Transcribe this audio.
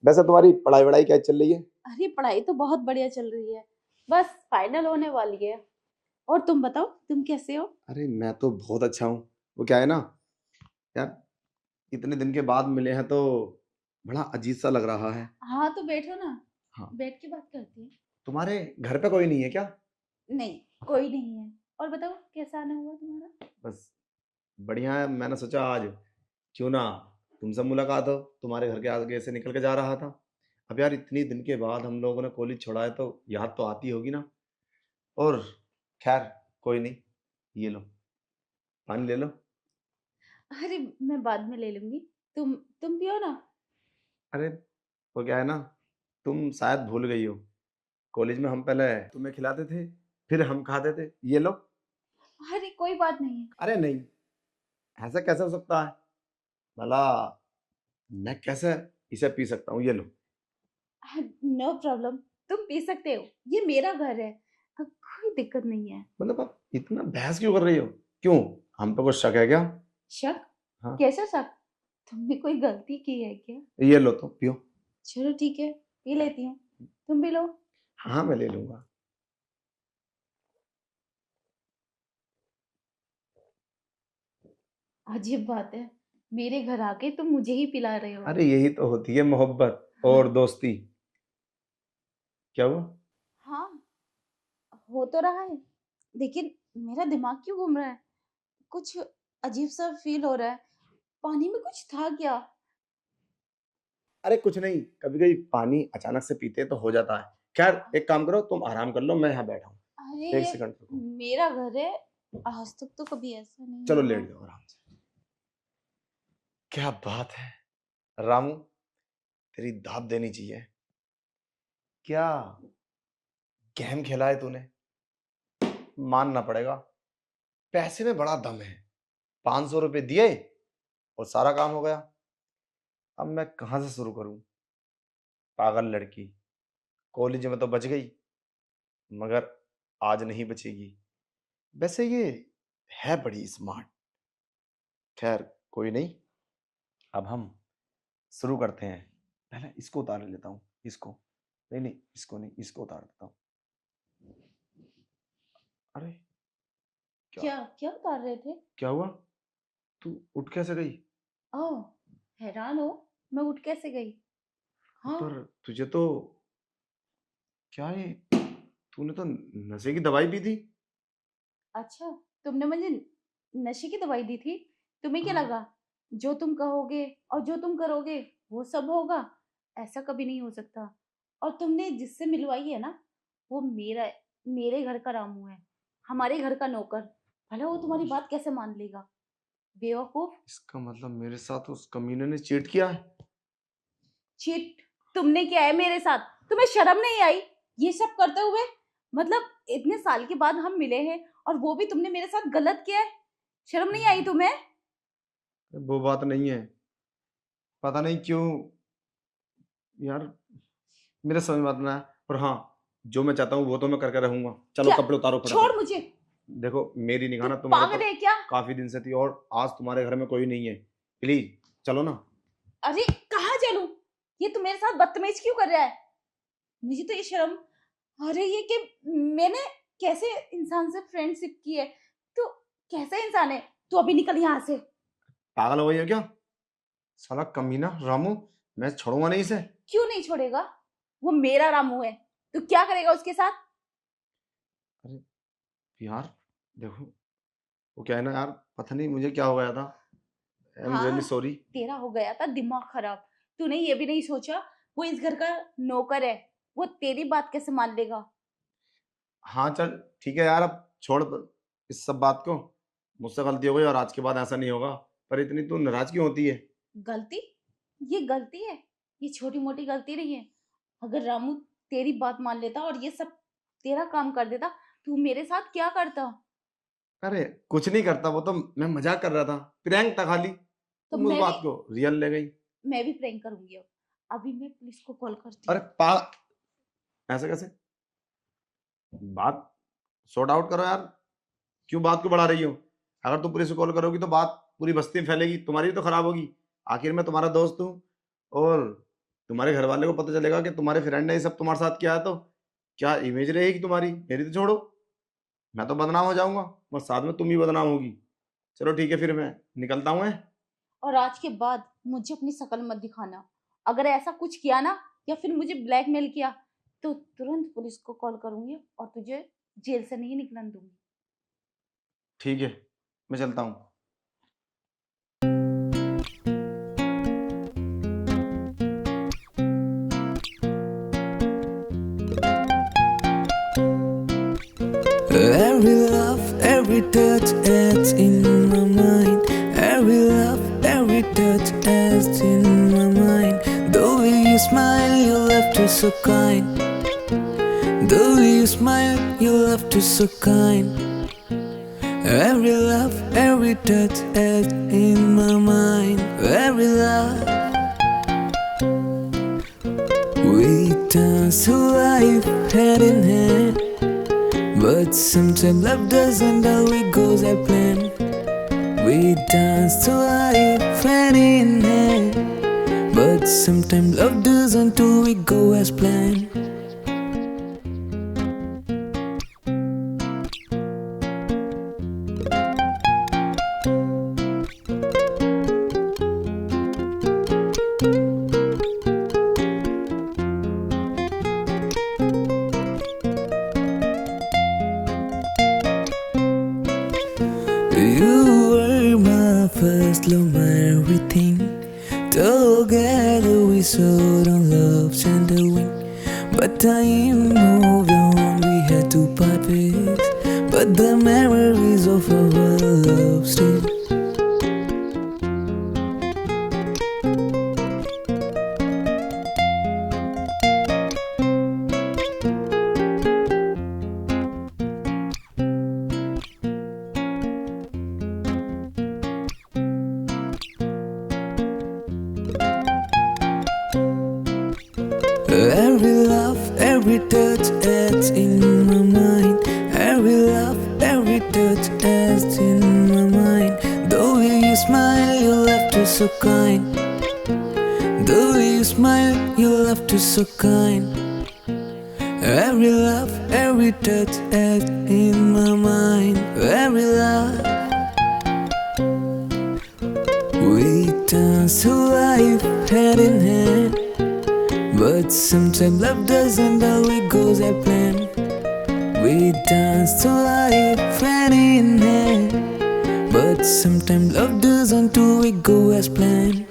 वैसे तुम्हारी पढ़ाई वढ़ाई क्या चल रही है? अरे पढ़ाई तो बहुत बढ़िया चल रही है। बस फाइनल होने वाली है। और तुम बताओ, तुम कैसे हो? अरे मैं तो बहुत अच्छा हूँ। वो क्या है ना यार, इतने दिन के बाद मिले हैं तो बड़ा अजीब सा लग रहा है। हाँ तो बैठो ना, हाँ। बैठ के बात करते हैं। तुम्हारे घर पे कोई नहीं है क्या? नहीं, कोई नहीं है। और बताओ कैसा आना हुआ तुम्हारा? बस बढ़िया है। मैंने सोचा आज क्यों ना तुमसे मुलाकात हो। तुम्हारे घर के आगे से निकल के जा रहा था। अब यार इतनी दिन के बाद हम लोगों ने कॉलेज छोड़ा है तो याद तो आती होगी ना। और खैर कोई नहीं, ये लो पानी ले लो। अरे मैं बाद में ले लूंगी। तुम पियो ना। अरे वो क्या है ना, तुम शायद भूल गई हो। कॉलेज में हम पहले तुम्हें खिलाते थे, फिर हम खाते थे। ये लो। अरे कोई बात नहीं है। अरे नहीं, ऐसा कैसे हो सकता है भला? मैं कैसे इसे पी सकता हूँ? ये लो। नो प्रॉब्लम, तुम पी सकते हो। ये मेरा घर है। कोई दिक्कत नहीं है। मतलब आप इतना बहस क्यों कर रही हो? क्यों, हम पे कुछ शक है क्या? शक? हाँ। कैसा शक? तुमने कोई गलती की है क्या? ये लो तो पियो। चलो ठीक है, पी लेती हूँ। तुम भी लो। हाँ मैं ले लूंगा। अजीब बात है, मेरे घर आके तुम मुझे ही पिला रहे हो। अरे यही तो होती है मोहब्बत और हाँ। दोस्ती। क्या हुआ? हाँ, हो तो रहा है, लेकिन मेरा दिमाग क्यों घूम रहा है? कुछ अजीब सा फील हो रहा है। पानी में कुछ था क्या? अरे कुछ नहीं, कभी कभी पानी अचानक से पीते तो हो जाता है। खैर एक काम करो, तुम आराम कर लो, मैं यहाँ बैठा हूँ। अरे एक ये सेकंड रुको। मेरा घर है, आज तक तो कभी ऐसा नहीं चलो हुआ। लेट जाओ आराम से। क्या बात है रामू, तेरी दाद देनी चाहिए। क्या गेम खेला है तूने, मानना पड़ेगा। पैसे में बड़ा दम है। 500 रुपए दिए और सारा काम हो गया। अब मैं कहां से शुरू करूं? पागल लड़की, कॉलेज में तो बच गई, मगर आज नहीं बचेगी। वैसे ये है बड़ी स्मार्ट। खैर कोई नहीं, अब हम शुरू करते हैं। पहले इसको उतार लेता हूँ। इसको नहीं नहीं, इसको नहीं, इसको उतार देता हूँ। अरे क्या, क्या क्या उतार रहे थे? क्या हुआ? तू उठ कैसे गई? ओह, हैरान हो मैं उठ कैसे गई? हाँ। पर तुझे तो, क्या है, तूने तो नशे की दवाई पी थी। अच्छा, तुमने मुझे नशे की दवाई दी थी? तुम्हें क्या हाँ। लगा जो तुम कहोगे और जो तुम करोगे वो सब होगा? ऐसा कभी नहीं हो सकता। और तुमने जिससे मिलवाई है ना, वो मेरे घर का रामू है, हमारे घर का नौकर। भला वो तुम्हारी बात कैसे मान लेगा? बेवकूफ। इसका मतलब मेरे साथ उस कमीने ने चीट किया है। चीट तुमने किया है मेरे साथ? तुम्हें शर्म नहीं आई ये सब करते हुए? मतलब इतने साल के बाद हम मिले हैं और वो भी तुमने मेरे साथ गलत किया है। शर्म नहीं आई तुम्हें? वो बात नहीं है, पता नहीं क्यों यार, मेरे समझ में आता है। पर हाँ, जो मैं चाहता हूँ वो तो मैं करके रहूंगा। चलो क्या? कपड़े उतारो छोड़ फटाफट। मुझे। देखो मेरी निगाह तू ना तुम्हारे पागल ऊपर है क्या? काफी दिन से थी, और आज तुम्हारे घर में कोई नहीं है। प्लीज चलो ना। अरे कहाँ चलूं? ये तू मेरे साथ बदतमीज क्यों कर रहा है? मुझे तो ये शर्म। अरे ये कि मैंने कैसे इंसान से फ्रेंडशिप की है? तू कैसा इंसान है? तू अभी निकल यहाँ से। पागल हो गई है क्या? साला कमीना रामू, मैं छोड़ूंगा नहीं इसे। क्यों नहीं छोड़ेगा? वो मेरा रामू है। तू क्या करेगा उसके साथ? अरे यार देखो, वो क्या है ना यार, पता नहीं मुझे क्या हो गया था। आई एम रियली हाँ, सॉरी। तेरा हो गया था दिमाग खराब। तूने ये भी नहीं सोचा वो इस घर का नौकर है, वो तेरी बात कैसे मान लेगा? हाँ चल ठीक है यार, अब छोड़ इस सब बात को। मुझसे गलती हो गई और आज के बाद ऐसा नहीं होगा। पर इतनी तू नाराज क्यों होती है? गलती? ये गलती है? ये छोटी मोटी गलती नहीं है। अगर रामू तेरी बात मान लेता और ये सब तेरा काम कर देता, तू मेरे साथ क्या करता? अरे कुछ नहीं करता, वो तो मैं मजाक कर रहा था, प्रैंक था खाली। तो तुम उस बात को रियल ले गई। मैं भी प्रैंक करूंगी। अब अभी मैं पुलिस को कॉल करती अरे हूँ। ऐसे कैसे? बात सॉर्ट आउट करो यार। क्यों बात को बढ़ा रही हो? अगर तुम पुलिस को कॉल करोगी तो बात पूरी बस्ती में फैलेगी, तुम्हारी भी तो खराब होगी। आखिर मैं तुम्हारा दोस्त हूँ। और तुम्हारे घर वाले को पता चलेगा कि तुम्हारे फ्रेंड ने ये सब तुम्हारे साथ किया है, तो क्या इमेज रहेगी तुम्हारी? मेरी तो छोड़ो, मैं तो बदनाम हो जाऊंगा और साथ में तुम भी बदनाम होगी। चलो ठीक है, फिर मैं निकलता हूँ। और आज के बाद मुझे अपनी शकल मत दिखाना। अगर ऐसा कुछ किया ना या फिर मुझे ब्लैकमेल किया तो तुरंत पुलिस को कॉल करूंगी और तुझे जेल से नहीं निकलने दूंगी। ठीक है, मैं चलता हूँ। Every love, every touch adds in my mind. Every love, every touch adds in my mind. The way you smile, your laughter so kind. The way you smile, your laughter so kind. Every love, every touch adds in my mind. Every love, we dance to life hand in hand. But sometimes love doesn't always go as planned. We dance to life hand in hand. But sometimes love doesn't always go as planned. You were my first love, my everything. Together we soared on love's tender wing. But time moved on, we had to part ways. But the memories of our love still. Every love, every touch adds in my mind. Every love, every touch adds in my mind. The way you smile, your laughter so kind. The way you smile, your laughter so kind. Every love, every touch adds in my mind. Every love, we dance to life hand in hand. But sometimes love doesn't always go as planned. We dance to life hand in hand. But sometimes love doesn't always go as planned.